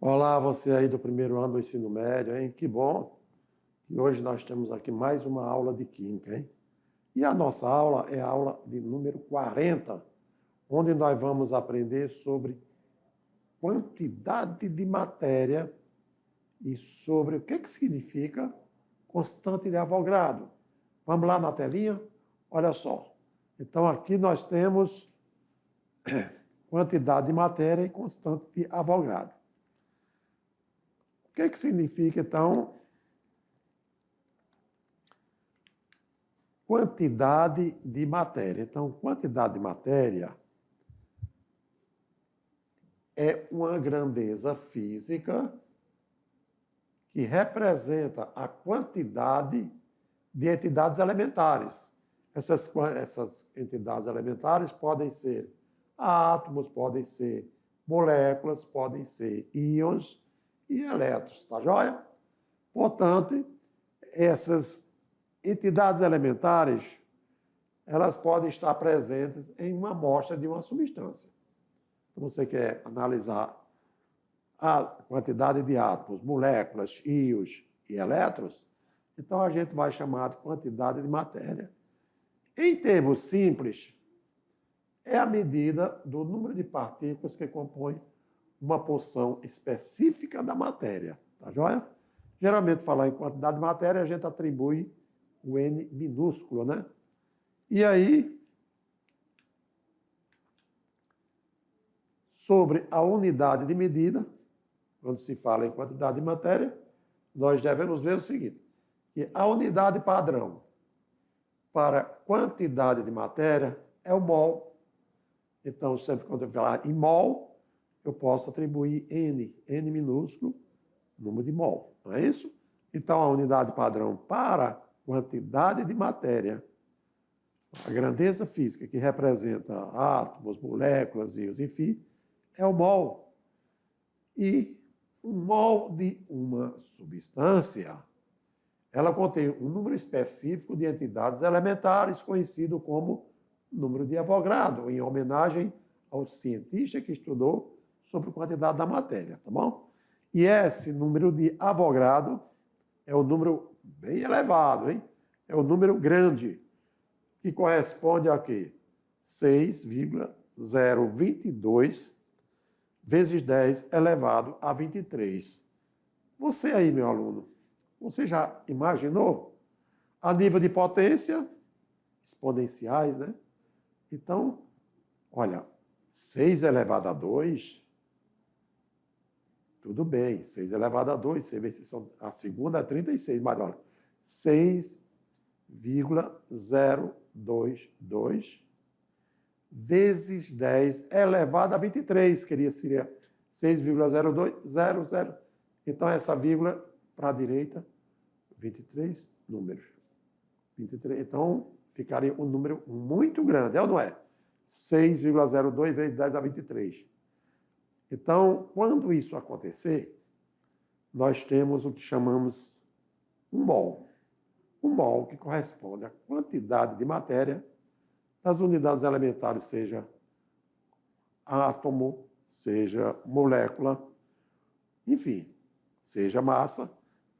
Olá, você aí do primeiro ano do ensino médio, hein? Que bom que hoje nós temos aqui mais uma aula de Química, hein? E a nossa aula é a aula de número 40, onde nós vamos aprender sobre quantidade de matéria e sobre o que significa constante de Avogadro. Vamos lá na telinha? Olha só. Então, aqui nós temos quantidade de matéria e constante de Avogadro. O que significa, então, quantidade de matéria? Então, quantidade de matéria é uma grandeza física que representa a quantidade de entidades elementares. Essas entidades elementares podem ser átomos, podem ser moléculas, podem ser íons e elétrons, tá joia? Portanto, essas entidades elementares, elas podem estar presentes em uma amostra de uma substância. Então, você quer analisar a quantidade de átomos, moléculas, íons e elétrons, então a gente vai chamar de quantidade de matéria. Em termos simples, é a medida do número de partículas que compõem uma porção específica da matéria, tá joia? Geralmente, falar em quantidade de matéria, a gente atribui o N minúsculo, né? E aí, sobre a unidade de medida, quando se fala em quantidade de matéria, nós devemos ver o seguinte, que a unidade padrão para quantidade de matéria é o mol. Então, sempre quando eu falar em mol, eu posso atribuir N minúsculo, número de mol, não é isso? Então, a unidade padrão para quantidade de matéria, a grandeza física que representa átomos, moléculas, íons, enfim, é o mol. E um mol de uma substância, ela contém um número específico de entidades elementares, conhecido como número de Avogadro, em homenagem ao cientista que estudou sobre a quantidade da matéria, tá bom? E esse número de Avogadro é um número bem elevado, hein? É um número grande, que corresponde a quê? 6,022 vezes 10 elevado a 23. Você aí, meu aluno, você já imaginou? A nível de potência, exponenciais, né? Então, olha, 6 elevado a 2, tudo bem, 6 elevado a 2, você vê se são, a segunda é 36, mas olha, 6,022 vezes 10 elevado a 23, que seria 6,0200. Então, essa vírgula para a direita, 23 números. 23, então, ficaria um número muito grande, é ou não é? 6,02 vezes 10 a 23. Então, quando isso acontecer, nós temos o que chamamos um mol. Um mol que corresponde à quantidade de matéria das unidades elementares, seja átomo, seja molécula, enfim, seja massa,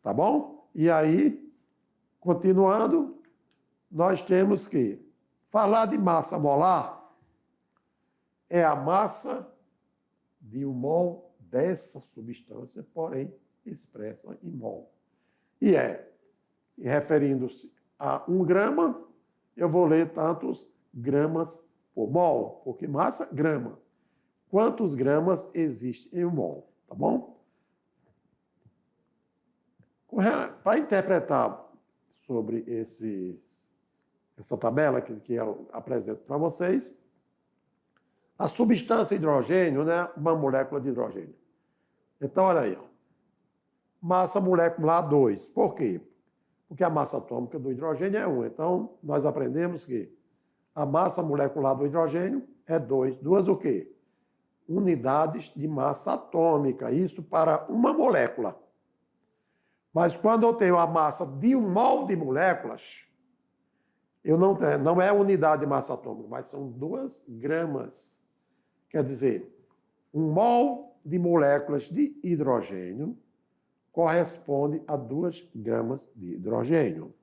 tá bom? E aí, continuando, nós temos que falar de massa molar é a massa de um mol dessa substância, porém expressa em mol. E referindo-se a 1 grama, eu vou ler tantos gramas por mol, porque massa, grama. Quantos gramas existe em um mol, tá bom? Para interpretar sobre essa tabela que eu apresento para vocês, a substância hidrogênio, né, uma molécula de hidrogênio. Então, olha aí, ó. Massa molecular 2. Por quê? Porque a massa atômica do hidrogênio é 1. Então, nós aprendemos que a massa molecular do hidrogênio é 2. Duas o quê? Unidades de massa atômica. Isso para uma molécula. Mas quando eu tenho a massa de um mol de moléculas, não é unidade de massa atômica, mas são 2 gramas. Quer dizer, 1 mol de moléculas de hidrogênio corresponde a 2 gramas de hidrogênio.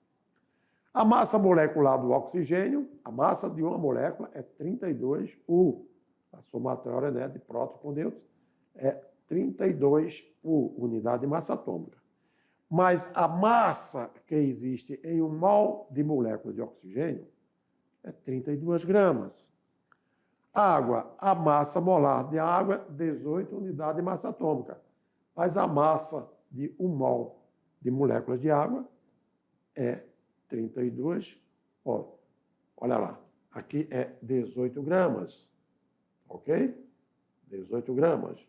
A massa molecular do oxigênio, a massa de uma molécula é 32 U. A somatória, né, de próton com nêutron é 32 U, unidade de massa atômica. Mas a massa que existe em 1 mol de molécula de oxigênio é 32 gramas. Água, a massa molar de água, 18 unidades de massa atômica. Mas a massa de 1 mol de moléculas de água é 32, olha lá, aqui é 18 gramas, ok? 18 gramas.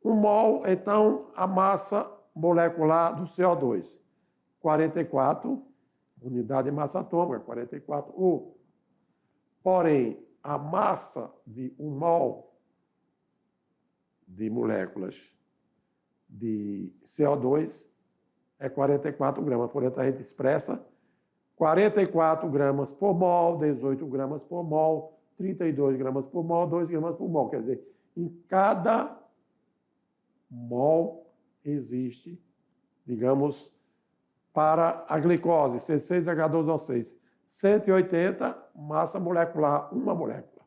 1 mol, então, a massa molecular do CO2, 44 unidade de massa atômica, 44 U. Porém, a massa de 1 mol de moléculas de CO2 é 44 gramas. Portanto, a gente expressa 44 gramas por mol, 18 gramas por mol, 32 gramas por mol, 2 gramas por mol. Quer dizer, em cada mol existe, digamos, para a glicose, C6H12O6, 180 massa molecular, uma molécula.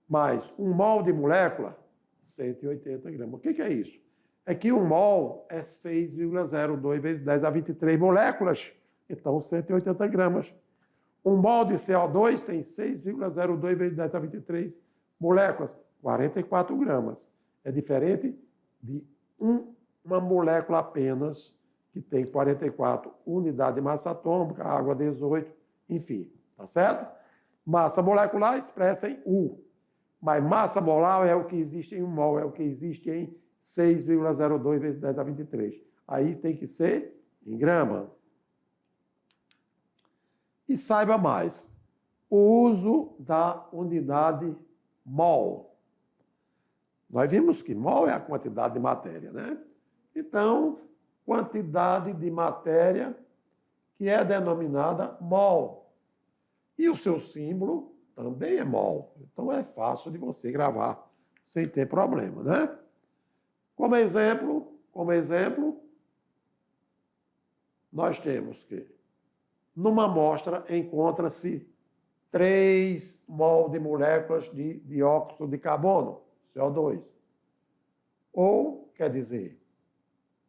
Mais 1 mol de molécula, 180 gramas. O que é isso? É que 1 mol é 6,02 vezes 10 a 23 moléculas, então 180 gramas. 1 mol de CO2 tem 6,02 vezes 10 a 23 moléculas, 44 gramas. É diferente de uma molécula apenas, que tem 44 unidades de massa atômica, água 18, enfim, tá certo? Massa molecular expressa em U, mas massa molar é o que existe em 1 mol, é o que existe em 6,02 vezes 10 a 23. Aí tem que ser em grama. E saiba mais, o uso da unidade mol. Nós vimos que mol é a quantidade de matéria, né? Então, quantidade de matéria que é denominada mol. E o seu símbolo também é mol. Então, é fácil de você gravar sem ter problema, né? Como exemplo, nós temos que, numa amostra, encontra-se 3 mol de moléculas de dióxido de carbono, CO2. Ou, quer dizer,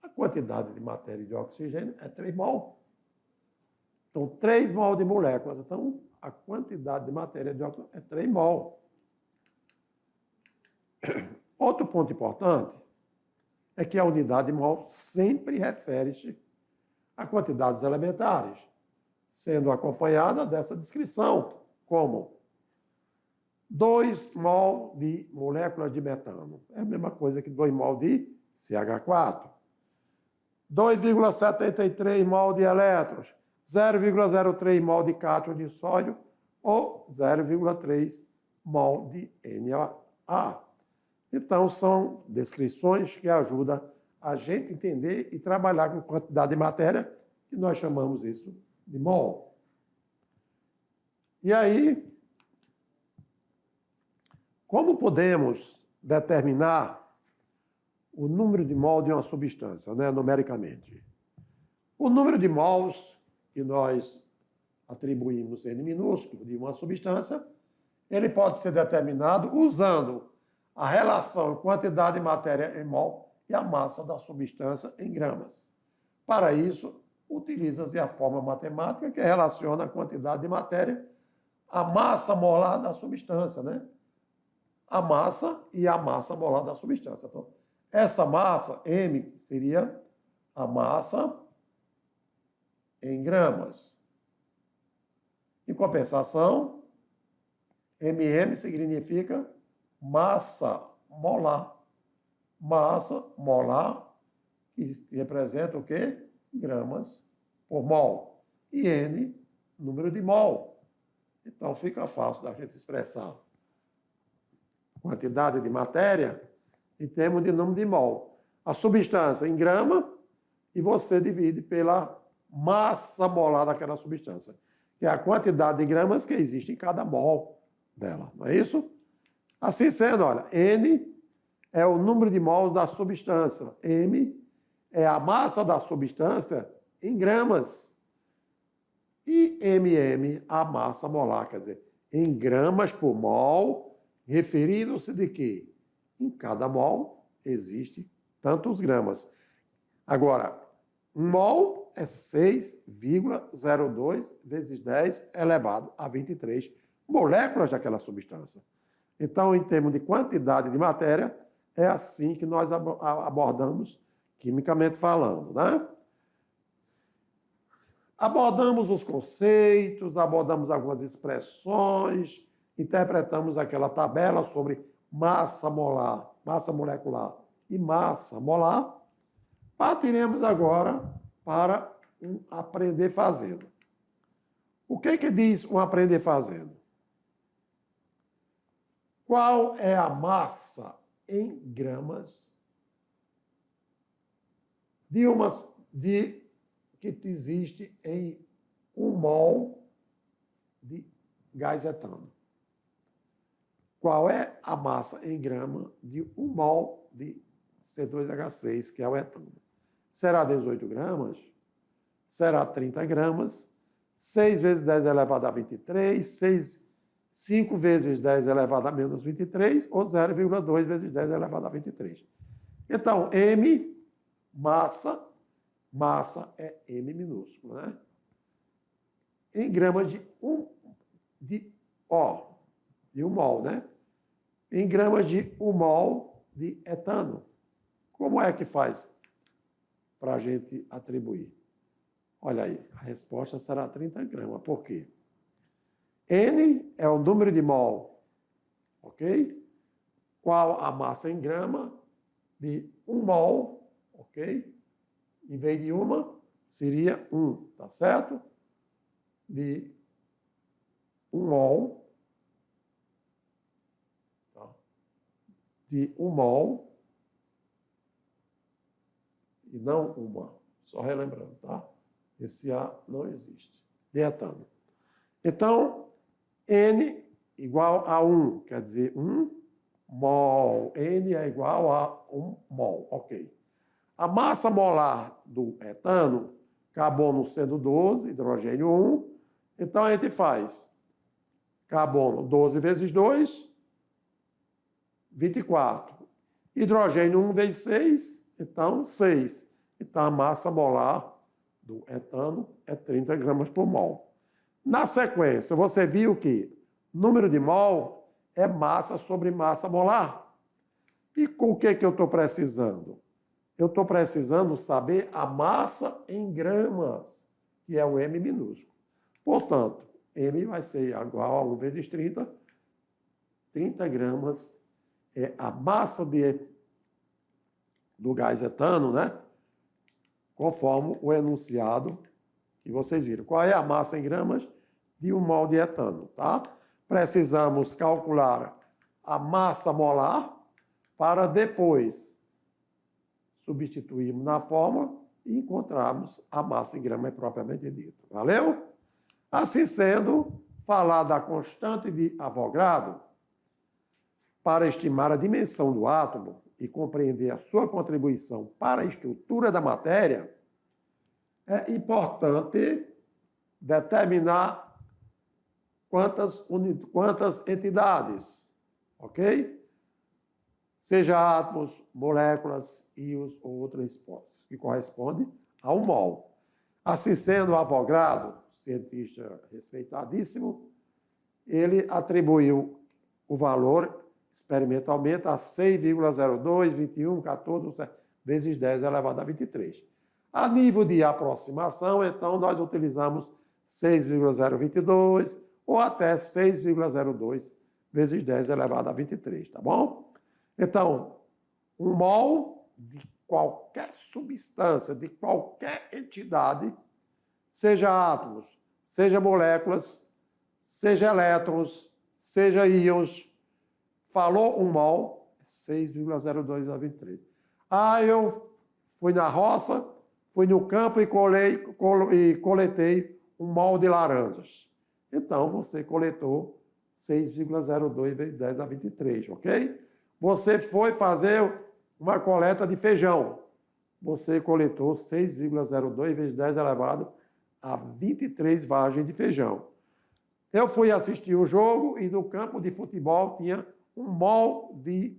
a quantidade de matéria de oxigênio é 3 mol. Então, 3 mol de moléculas. Então, a quantidade de matéria de oxigênio é 3 mol. Outro ponto importante é que a unidade mol sempre refere-se a quantidades elementares, sendo acompanhada dessa descrição, como 2 mol de moléculas de metano. É a mesma coisa que 2 mol de CH4. 2,73 mol de elétrons, 0,03 mol de cátion de sódio ou 0,3 mol de NA. Então, são descrições que ajudam a gente entender e trabalhar com quantidade de matéria, que nós chamamos isso de mol. E aí, como podemos determinar o número de mol de uma substância, né, numericamente? O número de mols que nós atribuímos N minúsculo de uma substância, ele pode ser determinado usando a relação quantidade de matéria em mol e a massa da substância em gramas. Para isso, utiliza-se a fórmula matemática que relaciona a quantidade de matéria à massa molar da substância, né? A massa e a massa molar da substância. Então, essa massa, M, seria a massa em gramas. Em compensação, MM significa massa molar. Massa molar, que representa o quê? Gramas por mol. E N, número de mol. Então, fica fácil da gente expressar quantidade de matéria em termos de número de mol. A substância em grama e você divide pela massa molar daquela substância, que é a quantidade de gramas que existe em cada mol dela, não é isso? Assim sendo, olha, N é o número de mols da substância, M é a massa da substância em gramas. E MM, a massa molar, quer dizer, em gramas por mol, referindo-se de quê? Em cada mol existe tantos gramas. Agora, um mol é 6,02 vezes 10 elevado a 23 moléculas daquela substância. Então, em termos de quantidade de matéria, é assim que nós abordamos quimicamente falando, né? Abordamos os conceitos, abordamos algumas expressões, interpretamos aquela tabela sobre massa molar, massa molecular e massa molar. Partiremos agora para um aprender fazendo. O que diz um aprender fazendo? Qual é a massa em gramas que existe em 1 mol de gás etano? Qual é a massa em grama de 1 mol de C2H6, que é o etano? Será 18 gramas? Será 30 gramas? 6 vezes 10 elevado a 23, 5 vezes 10 elevado a menos 23, ou 0,2 vezes 10 elevado a 23. Então, M, massa é M minúsculo, né? Em gramas de 1 mol, né? Em gramas de 1 mol de etano. Como é que faz para a gente atribuir? Olha aí, a resposta será 30 gramas. Por quê? N é o número de mol, ok? Qual a massa em grama de 1 mol, ok? Em vez de uma, seria 1, tá certo? De 1 mol, tá? De 1 mol, e não uma, só relembrando, tá? Esse A não existe, de etano. Então, N igual a 1, quer dizer 1 mol. N é igual a 1 mol, ok. A massa molar do etano, carbono sendo 12, hidrogênio 1, então a gente faz carbono 12 vezes 2, 24. Hidrogênio 1 vezes 6, então 6. Então a massa molar do etano é 30 gramas por mol. Na sequência, você viu que número de mol é massa sobre massa molar. E com o que eu estou precisando? Eu estou precisando saber a massa em gramas, que é o M minúsculo. Portanto, M vai ser igual a 1 vezes 30. 30 gramas é a massa do gás etano, né? Conforme o enunciado que vocês viram. Qual é a massa em gramas de 1 mol de etano, tá? Precisamos calcular a massa molar para depois substituirmos na fórmula e encontrarmos a massa em grama propriamente dita. Valeu? Assim sendo, falar da constante de Avogadro para estimar a dimensão do átomo e compreender a sua contribuição para a estrutura da matéria, é importante determinar quantas entidades, ok? Seja átomos, moléculas, íons ou outras espécies, que corresponde a 1 mol. Assim sendo, Avogadro, cientista respeitadíssimo, ele atribuiu o valor experimentalmente a 6,02, 21, 14 vezes 10 elevado a 23. A nível de aproximação, então, nós utilizamos 6,022 ou até 6,02 vezes 10 elevado a 23, tá bom? Então, 1 mol de qualquer substância, de qualquer entidade, seja átomos, seja moléculas, seja elétrons, seja íons, falou 1 mol, 6,02 a 23. Eu fui na roça, fui no campo e coletei 1 mol de laranjas. Então, você coletou 6,02 vezes 10 a 23, ok? Você foi fazer uma coleta de feijão. Você coletou 6,02 vezes 10 elevado a 23 vagens de feijão. Eu fui assistir o jogo e no campo de futebol tinha um mol de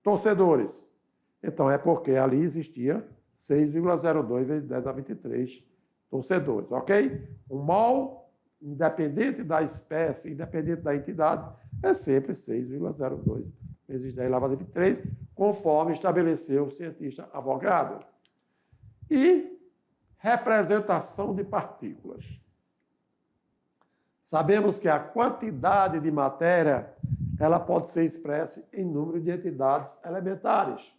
torcedores. Então, é porque ali existia 6,02 vezes 10 a 23 torcedores, ok? O mol, independente da espécie, independente da entidade, é sempre 6,02 vezes 10 elevado a 23, conforme estabeleceu o cientista Avogadro. E representação de partículas. Sabemos que a quantidade de matéria ela pode ser expressa em número de entidades elementares,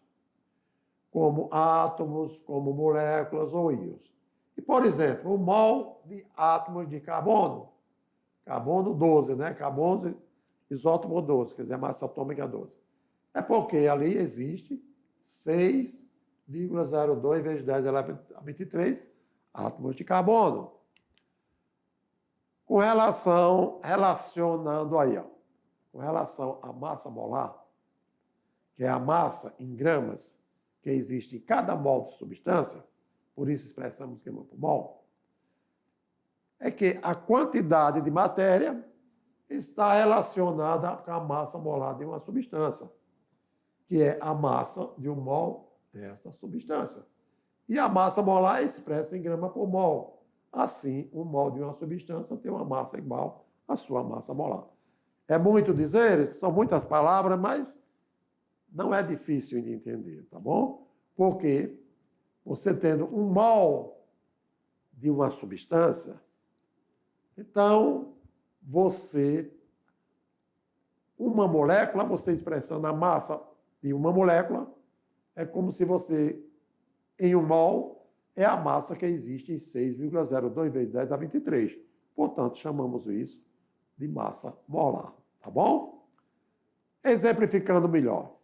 como átomos, como moléculas ou íons. E, por exemplo, o mol de átomos de carbono, carbono 12, né? Carbono isótopo 12, quer dizer, a massa atômica 12. É porque ali existe 6,02 vezes 10 elevado a 23 átomos de carbono. Relacionando aí, ó, com relação à massa molar, que é a massa em gramas que existe em cada mol de substância, por isso expressamos grama por mol, é que a quantidade de matéria está relacionada com a massa molar de uma substância, que é a massa de um mol dessa substância. E a massa molar é expressa em grama por mol. Assim, um mol de uma substância tem uma massa igual à sua massa molar. É muito dizer, são muitas palavras, mas não é difícil de entender, tá bom? Porque você tendo um mol de uma substância, então uma molécula, você expressando a massa de uma molécula, é como se você, em um mol, é a massa que existe em 6,02 vezes 10 a 23. Portanto, chamamos isso de massa molar, tá bom? Exemplificando melhor.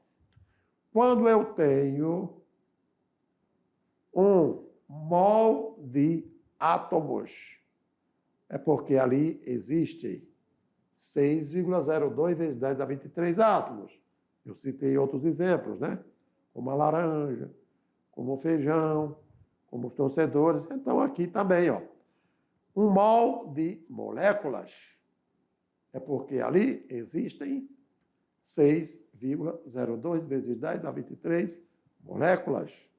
Quando eu tenho um mol de átomos, é porque ali existem 6,02 vezes 10 a 23 átomos. Eu citei outros exemplos, né? Como a laranja, como o feijão, como os torcedores. Então, aqui também, ó, um mol de moléculas é porque ali existem 6,02 vezes 10 a 23 moléculas.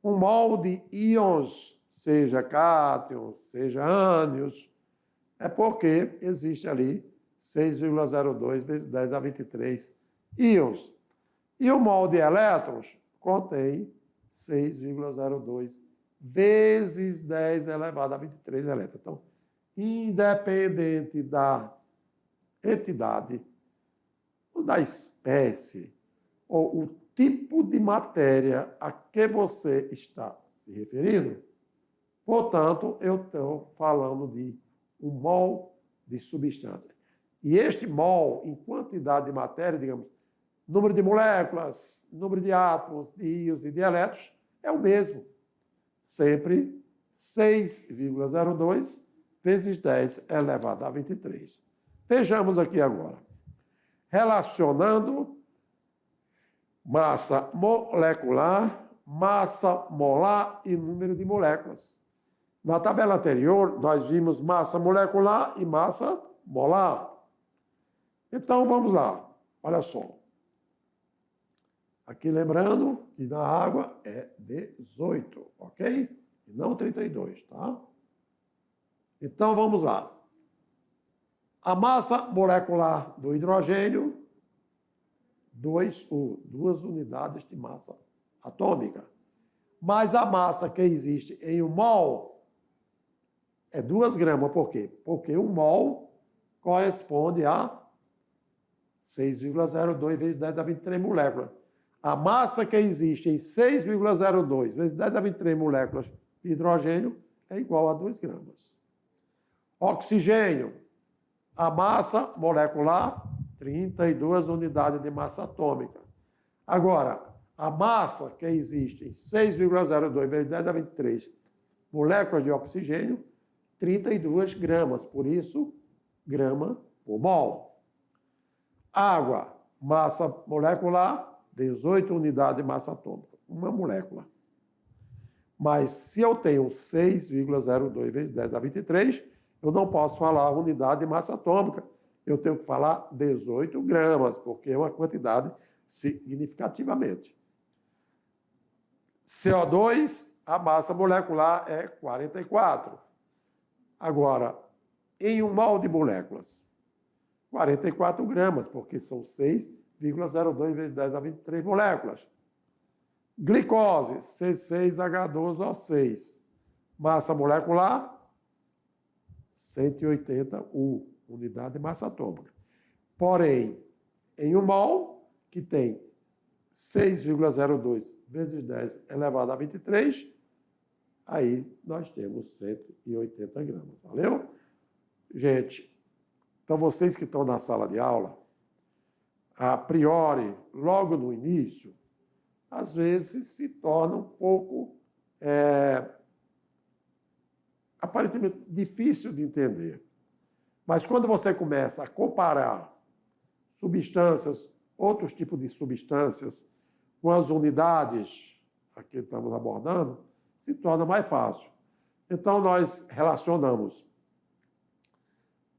Um mol de íons, seja cátions, seja ânions, é porque existe ali 6,02 vezes 10 a 23 íons. E o mol de elétrons contém 6,02 vezes 10 elevado a 23 elétrons. Então, independente da entidade, ou da espécie, ou o tipo de matéria a que você está se referindo, portanto, eu estou falando de um mol de substância. E este mol, em quantidade de matéria, digamos, número de moléculas, número de átomos, de íons e de elétrons, é o mesmo. Sempre 6,02 vezes 10 elevado a 23. Vejamos aqui agora. Relacionando massa molecular, massa molar e número de moléculas. Na tabela anterior, nós vimos massa molecular e massa molar. Então, vamos lá. Olha só. Aqui lembrando que na água é 18, ok? E não 32, tá? Então, vamos lá. A massa molecular do hidrogênio, 2 unidades de massa atômica. Mas a massa que existe em um mol é 2 gramas. Por quê? Porque um mol corresponde a 6,02 vezes 10 a 23 moléculas. A massa que existe em 6,02 vezes 10 a 23 moléculas de hidrogênio é igual a 2 gramas. Oxigênio, a massa molecular, 32 unidades de massa atômica. Agora, a massa que existe em 6,02 vezes 10 a 23 moléculas de oxigênio, 32 gramas. Por isso, grama por mol. Água, massa molecular, 18 unidades de massa atômica. Uma molécula. Mas se eu tenho 6,02 vezes 10 a 23, eu não posso falar unidade de massa atômica. Eu tenho que falar 18 gramas, porque é uma quantidade significativamente. CO2, a massa molecular é 44. Agora, em 1 mol de moléculas, 44 gramas, porque são 6,02 vezes 10 a 23 moléculas. Glicose, C6H12O6. Massa molecular, 180 U, unidade de massa atômica. Porém, em 1 mol, que tem 6,02 vezes 10 elevado a 23, aí nós temos 180 gramas. Valeu? Gente, então vocês que estão na sala de aula, a priori, logo no início, às vezes se torna um pouco, aparentemente, difícil de entender. Mas quando você começa a comparar substâncias, outros tipos de substâncias, com as unidades a que estamos abordando, se torna mais fácil. Então, nós relacionamos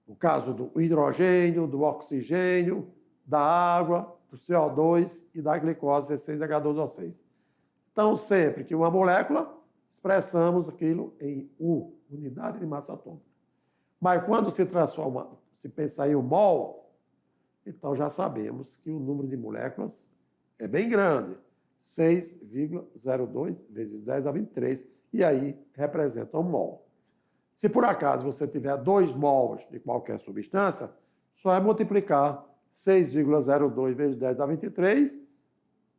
o caso do hidrogênio, do oxigênio, da água, do CO2 e da glicose C6H12O6. Então, sempre que uma molécula, expressamos aquilo em U, unidade de massa atômica. Mas quando se transforma, se pensar em um mol, então já sabemos que o número de moléculas é bem grande, 6,02 vezes 10 a 23, e aí representa um mol. Se por acaso você tiver 2 mols de qualquer substância, só é multiplicar 6,02 vezes 10 a 23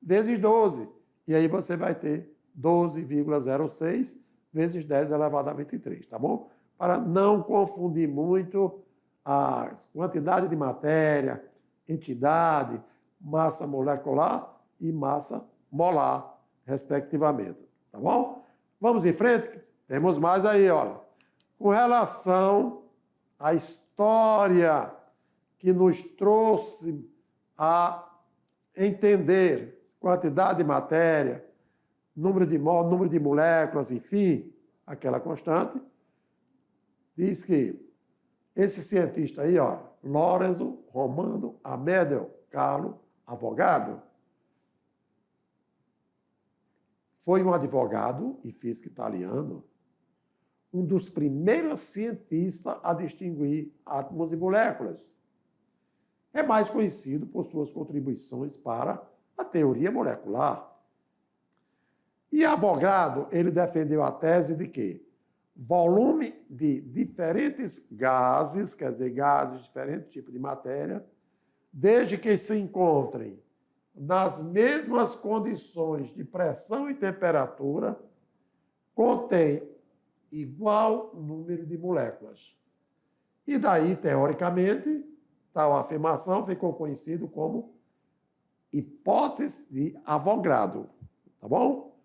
vezes 12. E aí você vai ter 12,06 vezes 10 elevado a 23, tá bom? Para não confundir muito a quantidade de matéria, entidade, massa molecular e massa molar, respectivamente, tá bom? Vamos em frente, temos mais aí, olha. Com relação à história que nos trouxe a entender quantidade de matéria, número de mols, número de moléculas, enfim, aquela constante, diz que esse cientista aí, ó, Lorenzo Romano Amedeo Carlo Avogadro, foi um advogado e físico italiano, um dos primeiros cientistas a distinguir átomos e moléculas. É mais conhecido por suas contribuições para a teoria molecular. E Avogadro, ele defendeu a tese de que volume de diferentes gases, quer dizer, gases de diferentes tipos de matéria, desde que se encontrem nas mesmas condições de pressão e temperatura, contém igual número de moléculas. E daí, teoricamente, tal afirmação ficou conhecido como hipótese de Avogadro, tá bom?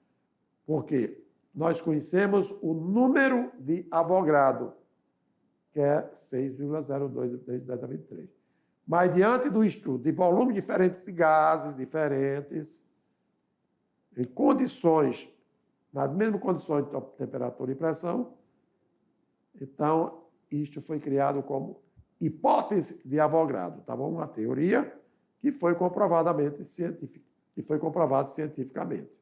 Porque nós conhecemos o número de Avogadro, que é 6,02 vezes 10 a 23. Mas, diante do estudo de volumes diferentes de gases diferentes, em condições, nas mesmas condições de temperatura e pressão, então, isto foi criado como hipótese de Avogadro, tá bom? Uma teoria que foi comprovada cientificamente.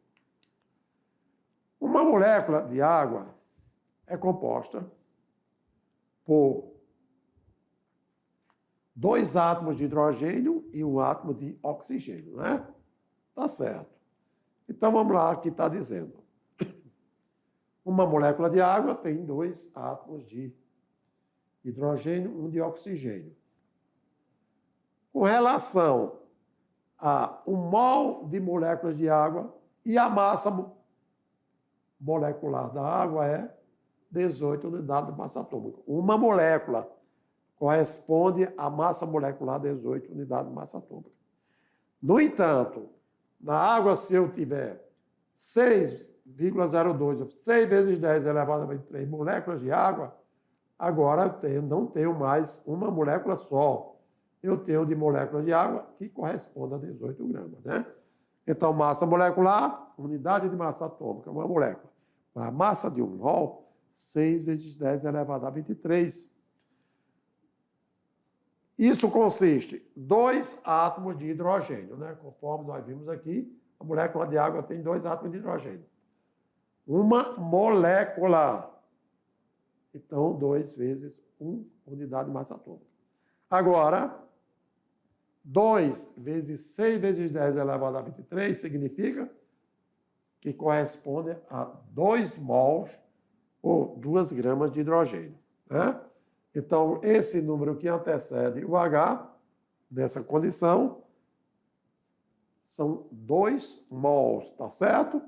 Uma molécula de água é composta por 2 átomos de hidrogênio e 1 átomo de oxigênio, não é? Tá certo. Então, vamos lá, aqui está dizendo. Uma molécula de água tem 2 átomos de hidrogênio, 1 de oxigênio. Com relação a 1 mol de moléculas de água, e a massa molecular da água é 18 unidades de massa atômica. Uma molécula corresponde à massa molecular 18 unidades de massa atômica. No entanto, na água, se eu tiver 6,02, 6 vezes 10 elevado a 23 moléculas de água, Agora eu não tenho mais uma molécula só. Eu tenho de molécula de água que corresponde a 18 gramas, né? Então, massa molecular, unidade de massa atômica, uma molécula. A massa de um mol, 6 vezes 10 elevado a 23. Isso consiste em 2 átomos de hidrogênio, né? Conforme nós vimos aqui, a molécula de água tem 2 átomos de hidrogênio. Uma molécula. Então, 2 vezes 1 unidade de massa atômica. Agora, 2 vezes 6 vezes 10 elevado a 23 significa que corresponde a 2 mols ou 2 gramas de hidrogênio, né? Então, esse número que antecede o H, nessa condição, são 2 mols, tá certo?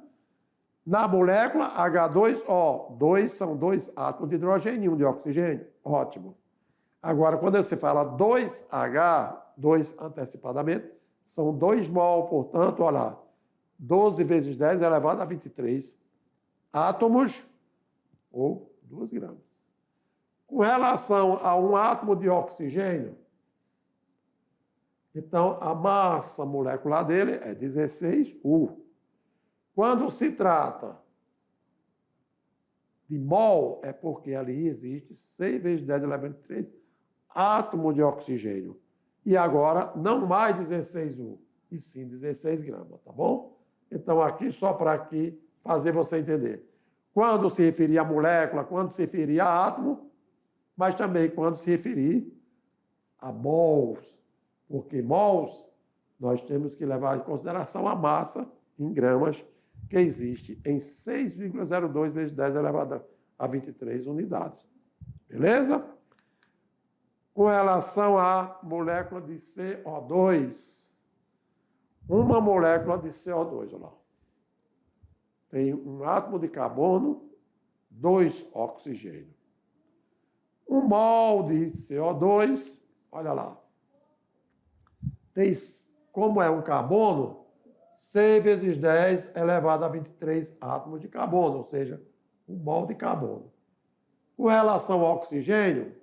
Na molécula, H2O, 2 são 2 átomos de hidrogênio e 1 de oxigênio. Ótimo. Agora, quando você fala 2H, 2 antecipadamente, são 2 mol, portanto, olha lá, 12 vezes 10 elevado a 23 átomos ou 2 gramas. Com relação a um átomo de oxigênio, então a massa molecular dele é 16U. Quando se trata de mol, é porque ali existe 6 vezes 10 elevado a 23 átomos de oxigênio. E agora, não mais 16U, e sim 16 gramas, tá bom? Então, aqui, só para aqui, fazer você entender. Quando se referir a molécula, quando se referir a átomo, mas também quando se referir a mols. Porque mols, nós temos que levar em consideração a massa em gramas que existe em 6,02 vezes 10 elevado a 23 unidades. Beleza? Com relação à molécula de CO2, uma molécula de CO2, olha lá, tem um átomo de carbono, 2 oxigênio. Um mol de CO2, olha lá, tem, como é um carbono, 6 vezes 10 elevado a 23 átomos de carbono, ou seja, um mol de carbono. Com relação ao oxigênio,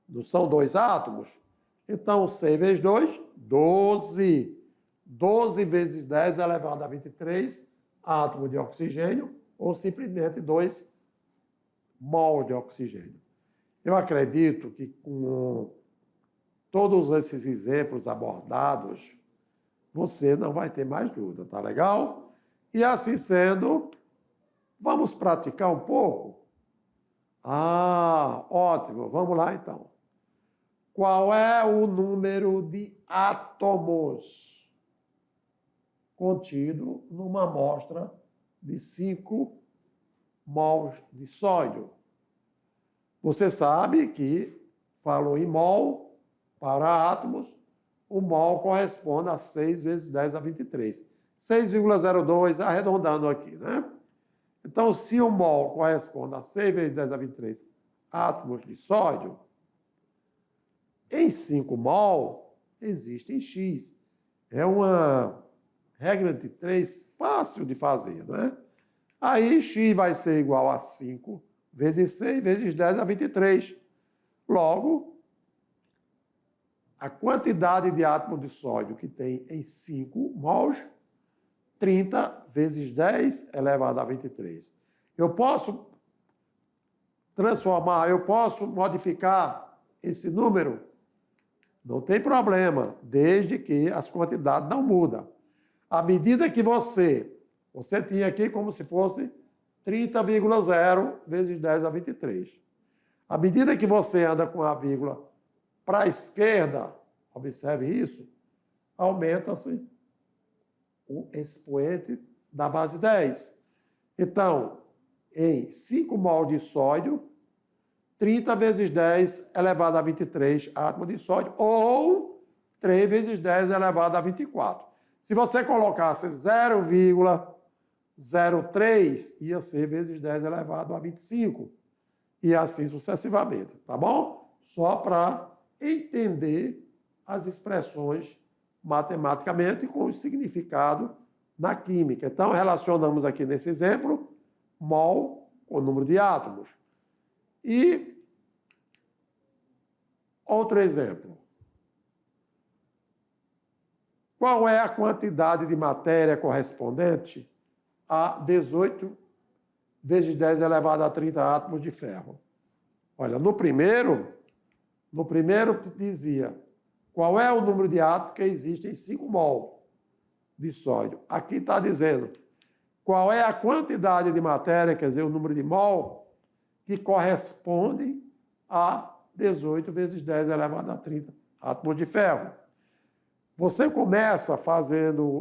não são 2 átomos? Então, 6 vezes 2, 12. 12 vezes 10 elevado a 23 átomos de oxigênio, ou simplesmente 2 mol de oxigênio. Eu acredito que com todos esses exemplos abordados, você não vai ter mais dúvida, tá legal? E assim sendo, vamos praticar um pouco? Ah, ótimo, vamos lá então. Qual é o número de átomos contido numa amostra de 5 mols de sódio? Você sabe que falou em mol para átomos, o mol corresponde a 6 vezes 10 a 23. 6,02 arredondando aqui, né? Então, se o mol corresponde a 6 vezes 10 a 23 átomos de sódio, em 5 mol existem X. É uma regra de 3 fácil de fazer, né? Aí, X vai ser igual a 5 vezes 6 vezes 10 a 23. Logo, a quantidade de átomos de sódio que tem em 5 mols, 30 vezes 10 elevado a 23. Eu posso transformar, eu posso modificar esse número? Não tem problema, desde que as quantidades não mudam. À medida que você tinha aqui como se fosse 30,0 vezes 10 a 23. À medida que você anda com a vírgula para a esquerda, observe isso, aumenta-se o expoente da base 10. Então, em 5 mol de sódio, 30 vezes 10 elevado a 23 átomos de sódio, ou 3 vezes 10 elevado a 24. Se você colocasse 0,03, ia ser vezes 10 elevado a 25, e assim sucessivamente, tá bom? Só para entender as expressões matematicamente com o significado na química. Então, relacionamos aqui nesse exemplo mol com o número de átomos. E Outro exemplo. Qual é a quantidade de matéria correspondente a 18 vezes 10 elevado a 30 átomos de ferro? Olha, no primeiro dizia qual é o número de átomos que existem em 5 mol de sódio. Aqui está dizendo qual é a quantidade de matéria, quer dizer, o número de mol, que corresponde a 18 vezes 10 elevado a 30 átomos de ferro. Você começa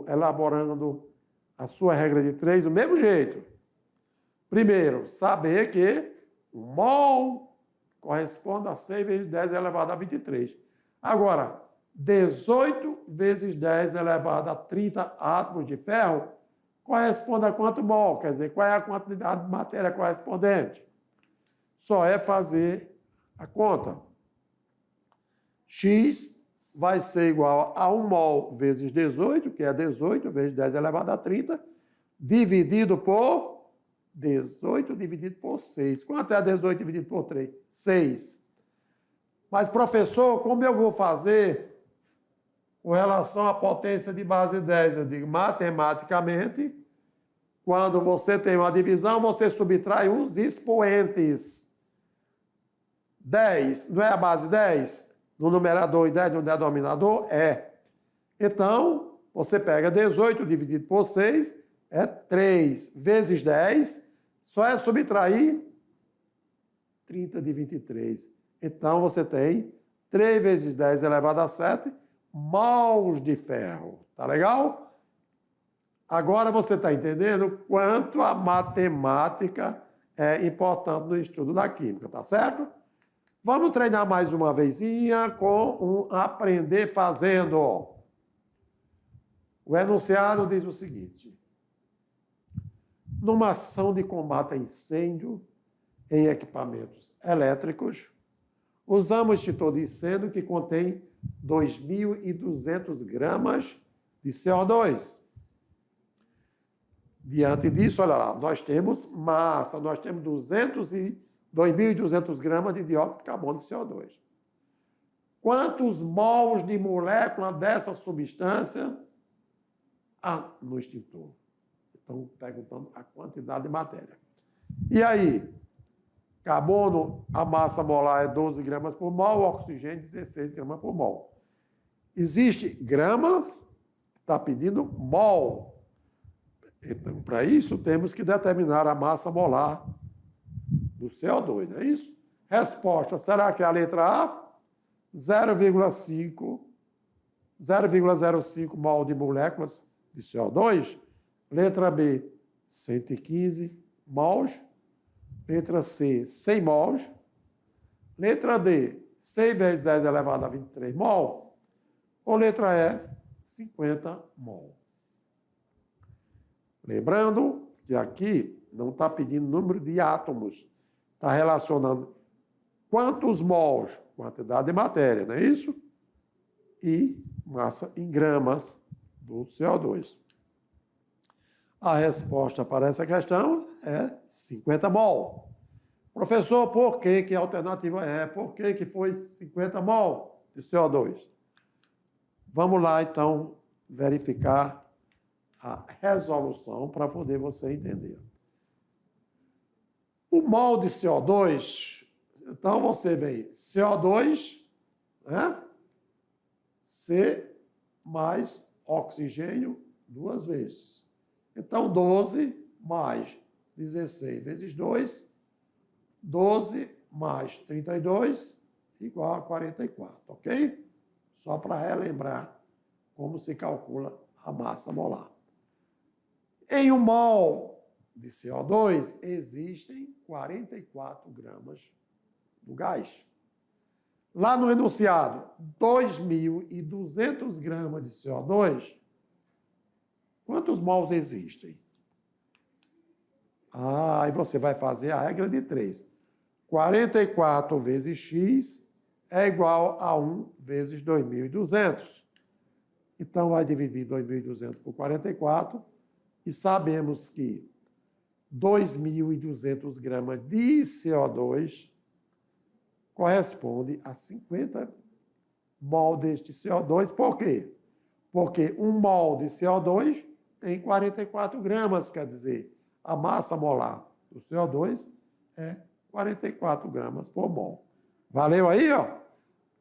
elaborando a sua regra de 3 do mesmo jeito. Primeiro, saber que o mol corresponde a 6 vezes 10 elevado a 23. Agora, 18 vezes 10 elevado a 30 átomos de ferro corresponde a quanto mol? Quer dizer, qual é a quantidade de matéria correspondente? Só é fazer a conta. X vai ser igual a 1 mol vezes 18, que é 18 vezes 10 elevado a 30, dividido por 18 dividido por 6. Quanto é 18 dividido por 3? 6. Mas, professor, como eu vou fazer com relação à potência de base 10? Eu digo, matematicamente, quando você tem uma divisão, você subtrai os expoentes. 10, não é a base 10? No numerador e 10 no denominador? É. Então, você pega 18 dividido por 6, é 3 vezes 10, só é subtrair 30 de 23. Então, você tem 3 vezes 10 elevado a 7 mols de ferro. Tá legal? Agora você está entendendo quanto a matemática é importante no estudo da química, tá certo? Vamos treinar mais uma vezinha com um aprender fazendo. O enunciado diz o seguinte: numa ação de combate a incêndio em equipamentos elétricos, usamos extintor de incêndio que contém 2.200 gramas de CO2. Diante disso, olha lá, nós temos massa, nós temos 2.200 gramas de dióxido de carbono de CO2. Quantos mols de molécula dessa substância há no extintor? Estão perguntando a quantidade de matéria. E aí? Carbono, a massa molar é 12 gramas por mol, oxigênio 16 gramas por mol. Existe gramas, está pedindo mol. Então, para isso, temos que determinar a massa molar do CO2, não é isso? Resposta, será que é a letra A? 0,05 mol de moléculas de CO2. Letra B, 115 mols. Letra C, 100 mols. Letra D, 6 vezes 10 elevado a 23 mol. Ou letra E, 50 mol. Lembrando que aqui não está pedindo número de átomos. Está relacionando quantos mols, quantidade de matéria, não é isso? E massa em gramas do CO2. A resposta para essa questão é 50 mol. Professor, por que a alternativa é? Por que foi 50 mol de CO2? Vamos lá, então, verificar a resolução para poder você entender. O mol de CO2, então você vem CO2, né? C mais oxigênio 2 vezes. Então, 12 mais 16 vezes 2, 12 mais 32, igual a 44, ok? Só para relembrar como se calcula a massa molar. Em 1 mol de CO2, existem 44 gramas do gás. Lá no enunciado, 2.200 gramas de CO2, quantos mols existem? Aí você vai fazer a regra de 3. 44 vezes x é igual a 1 vezes 2.200. Então, vai dividir 2.200 por 44 e sabemos que 2.200 gramas de CO2 corresponde a 50 mol deste CO2. Por quê? Porque 1 mol de CO2 tem 44 gramas, quer dizer, a massa molar do CO2 é 44 gramas por mol. Valeu aí, ó?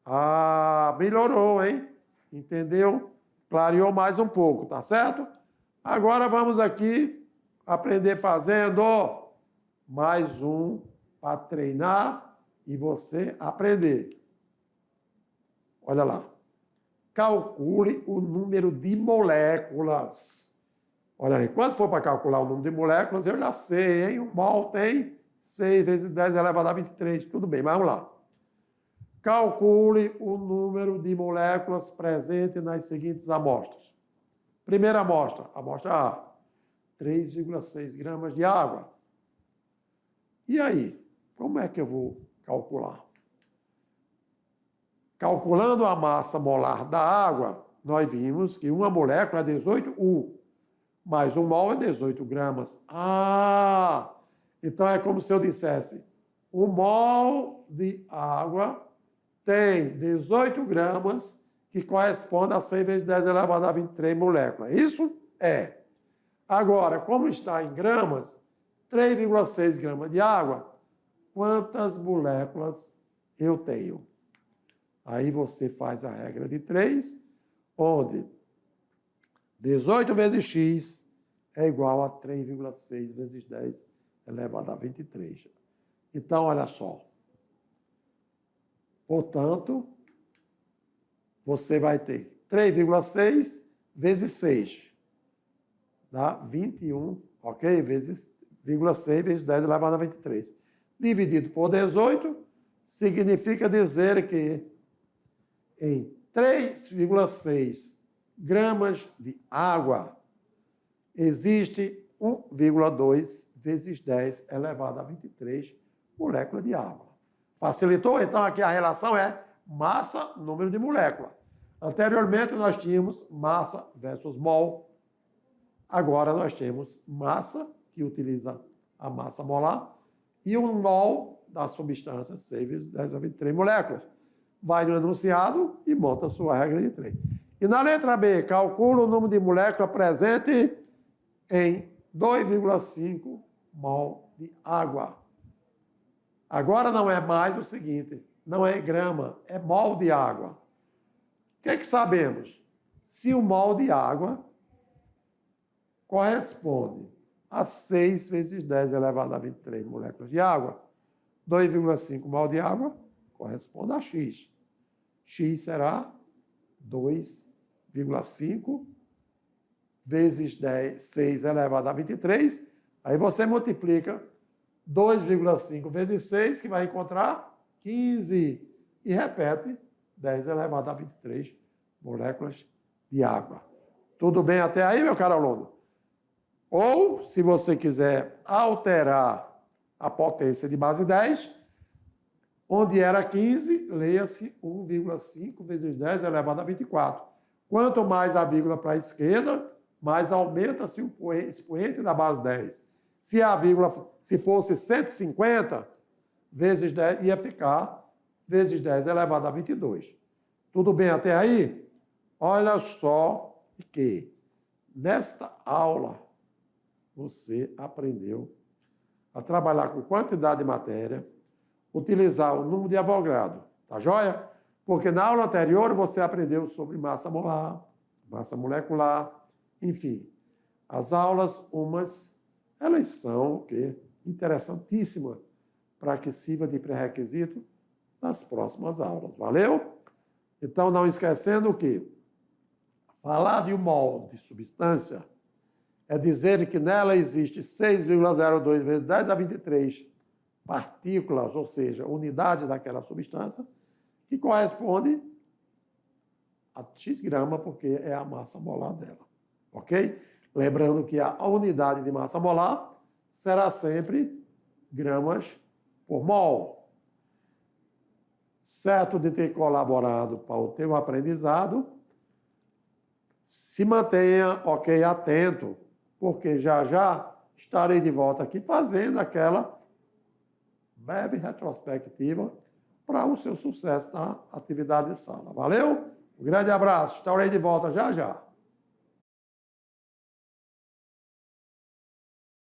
Ah, melhorou, hein? Entendeu? Clareou mais um pouco, tá certo? Agora vamos aqui aprender fazendo mais um para treinar e você aprender. Olha lá. Calcule o número de moléculas. Olha aí, quando for para calcular o número de moléculas, eu já sei, hein? Um mol tem 6 vezes 10 elevado a 23. Tudo bem, mas vamos lá. Calcule o número de moléculas presente nas seguintes amostras. Primeira amostra, amostra A, 3,6 gramas de água. E aí, como é que eu vou calcular? Calculando a massa molar da água, nós vimos que uma molécula é 18 U, mais 1 mol é 18 gramas. Ah, então é como se eu dissesse, 1 mol de água tem 18 gramas, que corresponde a 100 vezes 10 elevado a 23 moléculas. Isso é. Agora, como está em gramas, 3,6 gramas de água, quantas moléculas eu tenho? Aí você faz a regra de 3, onde 18 vezes x é igual a 3,6 vezes 10 elevado a 23. Então, olha só. Portanto, você vai ter 3,6 vezes 6. Dá 21, ok? Vezes 0,6 vezes 10 elevado a 23. Dividido por 18 significa dizer que em 3,6 gramas de água existe 1,2 vezes 10 elevado a 23 moléculas de água. Facilitou? Então, aqui a relação é massa, número de molécula. Anteriormente, nós tínhamos massa versus mol. Agora, nós temos massa, que utiliza a massa molar, e um mol da substância, 6 vezes 10 a 23 moléculas. Vai no enunciado e monta a sua regra de 3. E na letra B, calcula o número de moléculas presente em 2,5 mol de água. Agora não é mais o seguinte, não é grama, é mol de água. O que é que sabemos? Se o mol de água corresponde a 6 vezes 10 elevado a 23 moléculas de água, 2,5 mol de água corresponde a x. X será 2,5 vezes 6 elevado a 23. Aí você multiplica 2,5 vezes 6, que vai encontrar 15. E repete 10 elevado a 23 moléculas de água. Tudo bem até aí, meu caro aluno? Ou, se você quiser alterar a potência de base 10, onde era 15, leia-se 1,5 vezes 10 elevado a 24. Quanto mais a vírgula para a esquerda, mais aumenta-se o expoente da base 10. Se a vírgula se fosse 150 vezes 10, ia ficar vezes 10 elevado a 22. Tudo bem até aí? Olha só que nesta aula você aprendeu a trabalhar com quantidade de matéria, utilizar o número de Avogadro, tá joia? Porque na aula anterior você aprendeu sobre massa molar, massa molecular, enfim. As aulas, elas são o quê? Interessantíssimas para que sirva de pré-requisito nas próximas aulas. Valeu? Então, não esquecendo que falar de um mol de substância é dizer que nela existe 6,02 vezes 10 a 23 partículas, ou seja, unidades daquela substância, que corresponde a x grama, porque é a massa molar dela. Ok? Lembrando que a unidade de massa molar será sempre gramas por mol. Certo de ter colaborado para o teu aprendizado, se mantenha, ok, atento, porque já estarei de volta aqui fazendo aquela breve retrospectiva para o seu sucesso na atividade de sala. Valeu? Um grande abraço. Estarei de volta já já.